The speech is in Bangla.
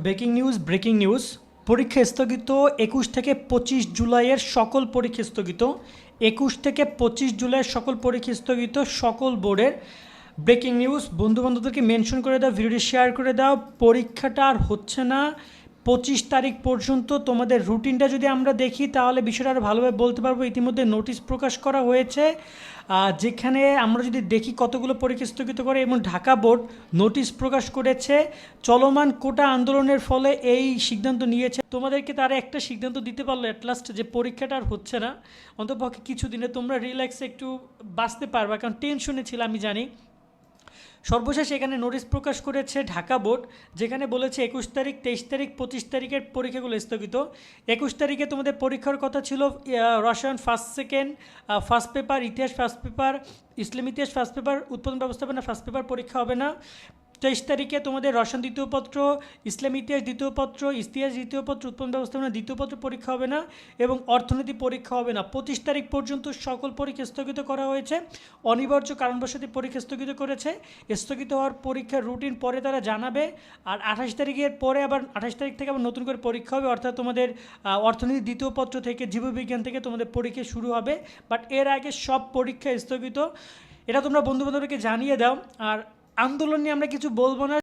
Breaking news. পরীক্ষা স্থগিত 21 থেকে 25 জুলাইয়ের সকল পরীক্ষা স্থগিত। 21 থেকে 25 জুলাইয়ের সকল পরীক্ষা স্থগিত, সকল বোর্ডের। ব্রেকিং নিউজ, বন্ধুবান্ধবদেরকে মেনশন করে দাও, ভিডিওটি শেয়ার করে দাও। পরীক্ষাটা আর হচ্ছে না 25 তারিখ পর্যন্ত। তোমাদের রুটিনটা যদি আমরা দেখি তাহলে বিষয়টা আরও ভালোভাবে বলতে পারবো। ইতিমধ্যে নোটিশ প্রকাশ করা হয়েছে, যেখানে আমরা যদি দেখি কতগুলো পরীক্ষা স্থগিত করে, এবং ঢাকা বোর্ড নোটিশ প্রকাশ করেছে চলমান কোটা আন্দোলনের ফলে এই সিদ্ধান্ত নিয়েছে। তোমাদেরকে তারা একটা সিদ্ধান্ত দিতে পারলো অ্যাটলাস্ট, যে পরীক্ষাটা আর হচ্ছে না, অন্তপক্ষে কিছুদিনে তোমরা রিল্যাক্সে একটু বাঁচতে পারবা, কারণ টেনশনে ছিল আমি জানি। সর্বশেষ এখানে নোটিশ প্রকাশ করেছে ঢাকা বোর্ড, যেখানে বলেছে 21 তারিখ, 23 তারিখ, 25 তারিখের পরীক্ষাগুলো স্থগিত। 21 তারিখে তোমাদের পরীক্ষার কথা ছিল রসায়ন ফার্স্ট সেকেন্ড ফার্স্ট পেপার, ইতিহাস ফার্স্ট পেপার, ইসলাম ইতিহাস ফার্স্ট পেপার, উৎপাদন ব্যবস্থাপনা ফার্স্ট পেপার পরীক্ষা হবে না। 23 তারিখে তোমাদের রসায়ন দ্বিতীয় পত্র, ইসলাম ইতিহাস দ্বিতীয় পত্র, ইতিহাস দ্বিতীয় পত্র, উৎপাদন ব্যবস্থাপনা দ্বিতীয় পত্র পরীক্ষা হবে না, এবং অর্থনীতি পরীক্ষা হবে না। 25 তারিখ পর্যন্ত সকল পরীক্ষা স্থগিত করা হয়েছে। অনিবার্য কারণবশত পরীক্ষা স্থগিত করেছে। স্থগিত হওয়ার পরীক্ষার রুটিন পরে তারা জানাবে। আর 28 তারিখের পরে আবার 28 তারিখ থেকে আবার নতুন করে পরীক্ষা হবে, অর্থাৎ তোমাদের অর্থনীতি দ্বিতীয় পত্র থেকে, জীববিজ্ঞান থেকে তোমাদের পরীক্ষা শুরু হবে। বাট এর আগে সব পরীক্ষা স্থগিত। এটা তোমরা বন্ধুবান্ধবকে জানিয়ে দাও। আর আন্দোলন নিয়ে আমরা কিছু বলবো না।